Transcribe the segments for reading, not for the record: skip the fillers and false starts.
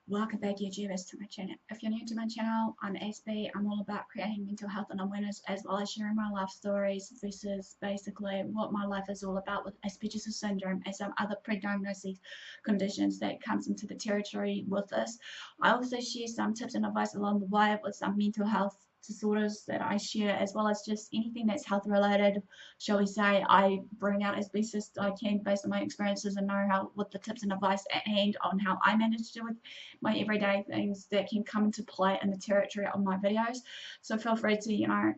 Welcome back, YouTubers, to my channel. If you're new to my channel, I'm Aspie. I'm all about creating mental health and awareness, as well as sharing my life stories versus basically what my life is all about with Asperger's syndrome and some other pre-diagnosis conditions that comes into the territory with this. I also share some tips and advice along the way with some mental health disorders that I share, as well as just anything that's health related, shall we say. I bring out as best as I can based on my experiences and know how with the tips and advice at hand on how I manage to do with my everyday things that can come into play in the territory of my videos. So feel free to,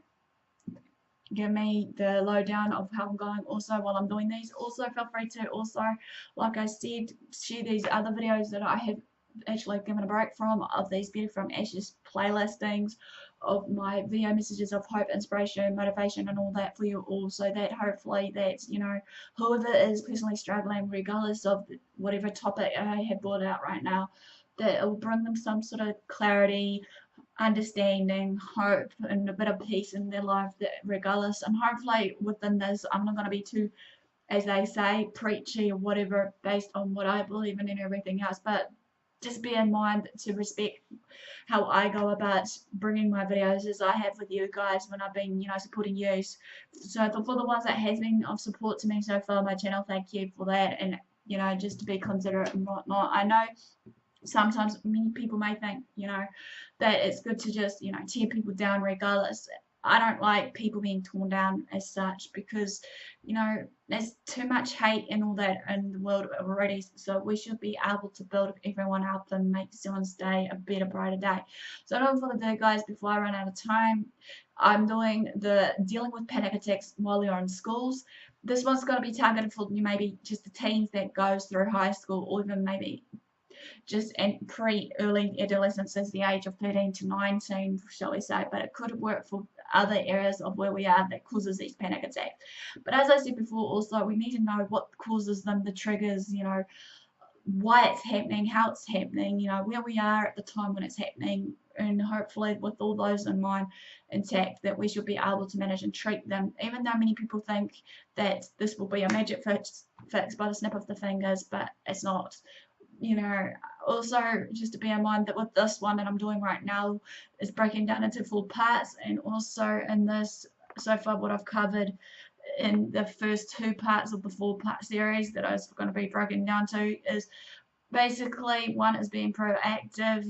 give me the lowdown of how I'm going also while I'm doing these. Also feel free to also, like I said, share these other videos that I have actually given a break from, of these Beauty from Ashes playlistings of my video messages of hope, inspiration, motivation and all that for you all, so that hopefully that, whoever is personally struggling, regardless of whatever topic I have brought out right now, that it will bring them some sort of clarity, understanding, hope, and a bit of peace in their life, that regardless. And hopefully within this, I'm not going to be too, as they say, preachy or whatever based on what I believe in and everything else, but just bear in mind to respect how I go about bringing my videos as I have with you guys when I've been, supporting you. So for the ones that has been of support to me so far on my channel, thank you for that. And, just to be considerate and whatnot. I know sometimes many people may think, that it's good to just, tear people down regardless. I don't like people being torn down as such, because, there's too much hate and all that in the world already. So we should be able to build everyone up and make someone's day a better, brighter day. So don't for the day, guys, before I run out of time, I'm doing the dealing with panic attacks while you're in schools. This one's going to be targeted for you, maybe just the teens that goes through high school, or even maybe just in pre-early adolescence as the age of 13 to 19, shall we say, but it could work for other areas of where we are that causes these panic attacks. But as I said before, also, we need to know what causes them, the triggers, why it's happening, how it's happening, where we are at the time when it's happening, and hopefully with all those in mind intact, that we should be able to manage and treat them, even though many people think that this will be a magic fix by the snap of the fingers, but it's not. Also just to bear in mind that with this one that I'm doing right now is breaking down into 4 parts, and also in this, so far what I've covered in the first 2 parts of the 4-part series that I was going to be broken down to is basically, one is being proactive.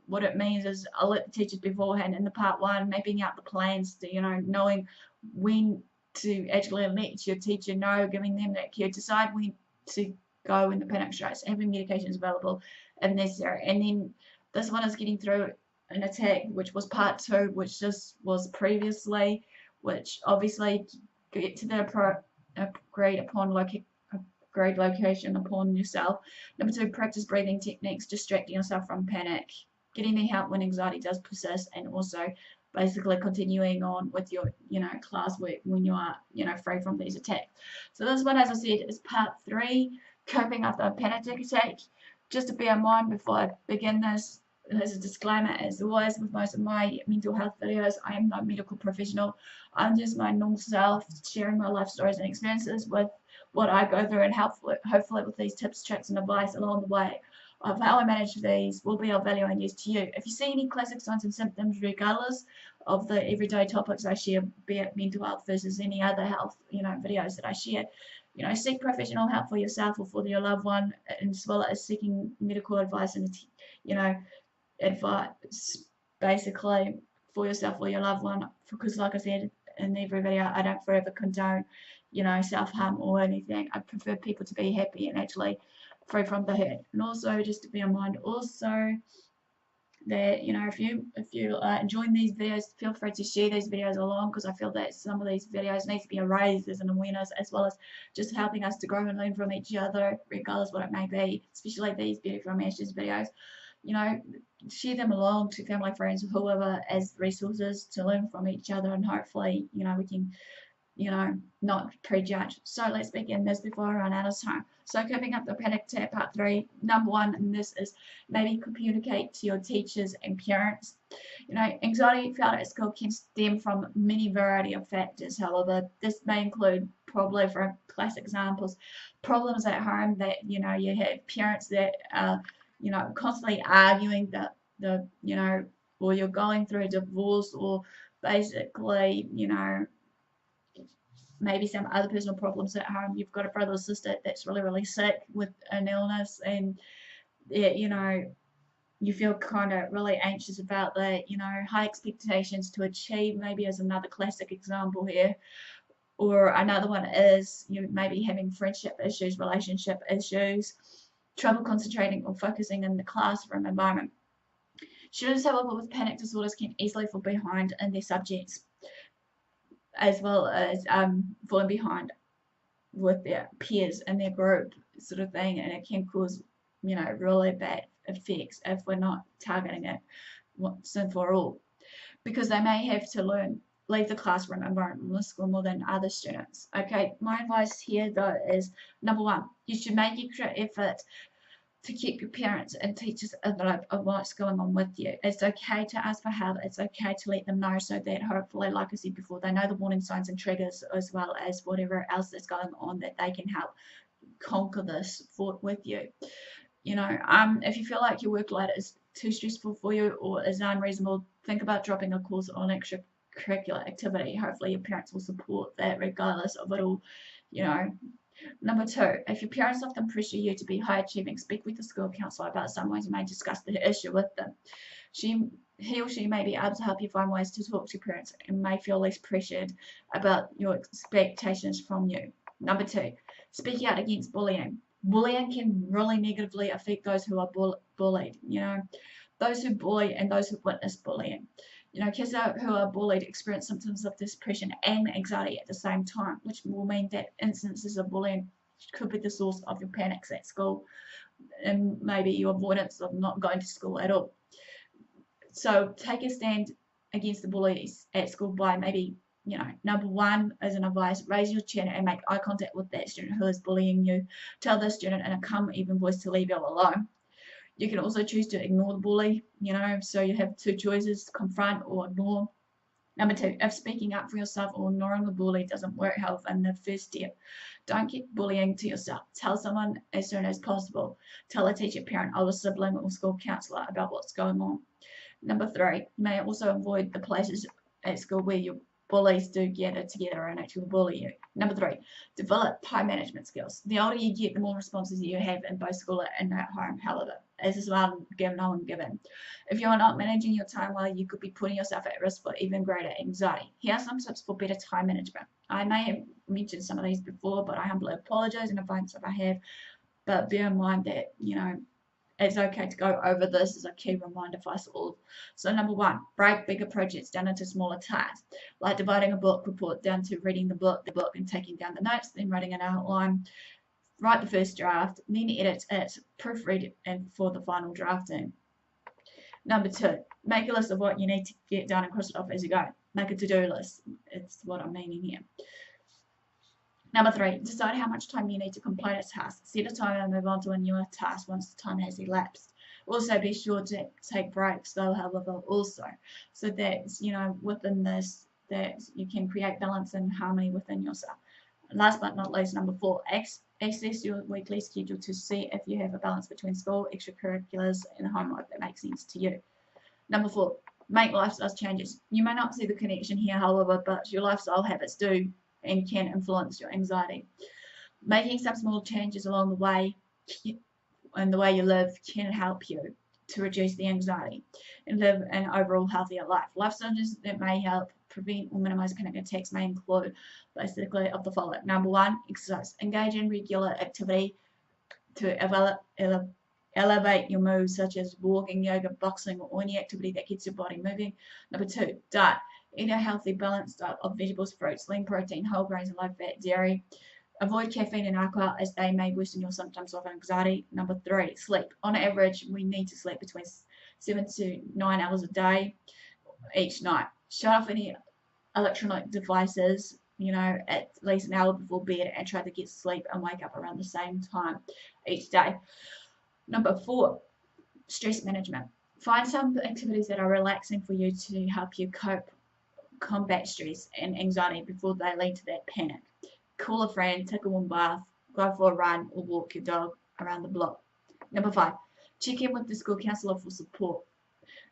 What it means is I'll let the teachers beforehand in the part 1, mapping out the plans to, knowing when to actually let your teacher know, giving them that cue, decide when to go when the panic strikes, having medications available if necessary. And then this one is getting through an attack, which was part 2, which just was previously, which obviously get to the agreed upon agreed location upon yourself. Number 2, practice breathing techniques, distracting yourself from panic, getting the help when anxiety does persist, and also basically continuing on with your, classwork when you are, free from these attacks. So this one, as I said, is part 3, coping after a panic attack. Just to bear in mind before I begin this, as a disclaimer, as always with most of my mental health videos, I am not a medical professional. I'm just my normal self, sharing my life stories and experiences with what I go through, and hopefully with these tips, tricks and advice along the way of how I manage these will be of value and use to you. If you see any classic signs and symptoms, regardless of the everyday topics I share, be it mental health versus any other health, videos that I share, seek professional help for yourself or for your loved one, as well as seeking medical advice and, advice basically for yourself or your loved one. Because, like I said in every video, I don't forever condone, self-harm or anything. I prefer people to be happy and actually free from the hurt. And also, just to bear in mind, also that, if you are enjoying these videos, feel free to share these videos along, because I feel that some of these videos need to be raised as an awareness, as well as just helping us to grow and learn from each other, regardless what it may be, especially these Beauty from Ashes videos. Share them along to family, friends, whoever, as resources to learn from each other, and hopefully, we can, not prejudge. So let's begin this before I run out of time. So coping up the panic attack, part 3. Number 1, and this is maybe communicate to your teachers and parents. Anxiety felt at school can stem from many variety of factors. However, this may include, probably for classic examples, problems at home that, you have parents that are you know, constantly arguing you know, or you're going through a divorce, or basically, you know, maybe some other personal problems at home. You've got a brother or sister that's really, really sick with an illness, and you know, you feel kind of really anxious about that, you know, high expectations to achieve, maybe as another classic example here. Or another one is you maybe having friendship issues, relationship issues, trouble concentrating or focusing in the classroom environment. Students, however, with panic disorders can easily fall behind in their subjects, as well as falling behind with their peers in their group, sort of thing, and it can cause, you know, really bad effects if we're not targeting it once and for all, because they may have to leave the classroom environment in the school more than other students. Okay, my advice here though is, number one, you should make extra effort to keep your parents and teachers in the loop of what's going on with you. It's okay to ask for help. It's okay to let them know, so that hopefully, like I said before, they know the warning signs and triggers, as well as whatever else that's going on, that they can help conquer this with you. You know, if you feel like your workload is too stressful for you or is unreasonable, think about dropping a course on extracurricular activity. Hopefully your parents will support that regardless of it all, you know. Number two, if your parents often pressure you to be high achieving, speak with the school counsellor about some ways you may discuss the issue with them. He or she may be able to help you find ways to talk to your parents and may feel less pressured about your expectations from you. Number two, speak out against bullying. Bullying can really negatively affect those who are bullied, you know, those who bully and those who witness bullying. You know, kids who are bullied experience symptoms of depression and anxiety at the same time, which will mean that instances of bullying could be the source of your panics at school and maybe your avoidance of not going to school at all. So take a stand against the bullies at school by maybe, you know, number one, as an advice, raise your chin and make eye contact with that student who is bullying you. Tell the student in a calm, even voice to leave you alone. You can also choose to ignore the bully, you know, so you have two choices, confront or ignore. Number two, if speaking up for yourself or ignoring the bully doesn't work, help in the first step. Don't keep bullying to yourself. Tell someone as soon as possible. Tell a teacher, parent, older sibling, or school counsellor about what's going on. Number three, you may also avoid the places at school where your bullies do gather together and actually bully you. Number three, develop time management skills. The older you get, the more responses you have in both school and at home. However, as is one given, no one given. If you are not managing your time well, you could be putting yourself at risk for even greater anxiety. Here are some tips for better time management. I may have mentioned some of these before, but I humbly apologize in advance if I have. But bear in mind that, you know, it's okay to go over this as a key reminder for us all. So number one, break bigger projects down into smaller tasks, like dividing a book report down to reading the book and taking down the notes, then writing an outline. Write the first draft, then edit it, proofread and for the final drafting. Number two, make a list of what you need to get done and cross it off as you go. Make a to-do list. It's what I'm meaning here. Number three, decide how much time you need to complete a task. Set a timer and move on to a newer task once the time has elapsed. Also, be sure to take breaks, though, however, also, so that, you know, within this, that you can create balance and harmony within yourself. Last but not least, number four, access your weekly schedule to see if you have a balance between school, extracurriculars, and homework that makes sense to you. Number four, make lifestyle changes. You may not see the connection here, however, but your lifestyle habits do and can influence your anxiety. Making some small changes along the way and the way you live can help you to reduce the anxiety and live an overall healthier life. Lifestyle changes that may help prevent or minimize panic attacks may include basically of the following. Number one, exercise. Engage in regular activity to elevate your mood, such as walking, yoga, boxing, or any activity that gets your body moving. Number two, diet. Eat a healthy, balanced diet of vegetables, fruits, lean protein, whole grains, and low-fat dairy. Avoid caffeine and alcohol as they may worsen your symptoms of anxiety. Number three, sleep. On average, we need to sleep between 7 to 9 hours a day each night. Shut off any electronic devices, you know, at least an hour before bed and try to get sleep and wake up around the same time each day. Number four, stress management. Find some activities that are relaxing for you to help you combat stress and anxiety before they lead to that panic. Call a friend, take a warm bath, go for a run, or walk your dog around the block. Number five, Check in with the school counsellor for support.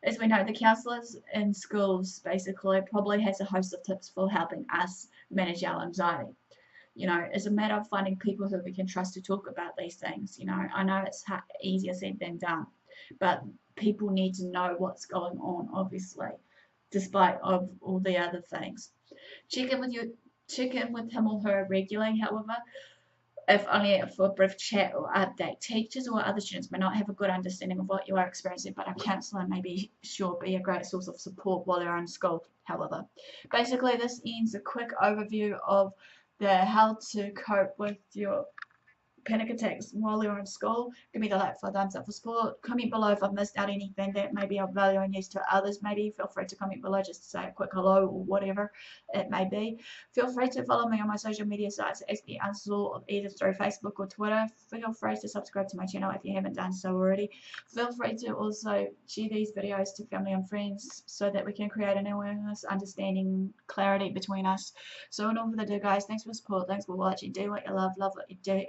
As we know, the counsellors in schools basically probably has a host of tips for helping us manage our anxiety. It's a matter of finding people who we can trust to talk about these things. I know it's easier said than done, but people need to know what's going on, obviously, despite of all the other things. Check in with you. Check in with him or her regularly, however, if only for a brief chat or update. Teachers or other students may not have a good understanding of what you are experiencing, but a counsellor may be a great source of support while they're in school, however. Basically, this ends a quick overview of the how to cope with your panic attacks while you're in school. Give me the like for thumbs up for support. Comment below if I've missed out anything that may be of value and use to others. Maybe feel free to comment below just to say a quick hello or whatever it may be. Feel free to follow me on my social media sites, AspieAnswersAll, either through Facebook or Twitter. Feel free to subscribe to my channel if you haven't done so already. Feel free to also share these videos to family and friends so that we can create an awareness, understanding, clarity between us. So in all for the do, guys, thanks for the support, thanks for watching. Do what you love what you do.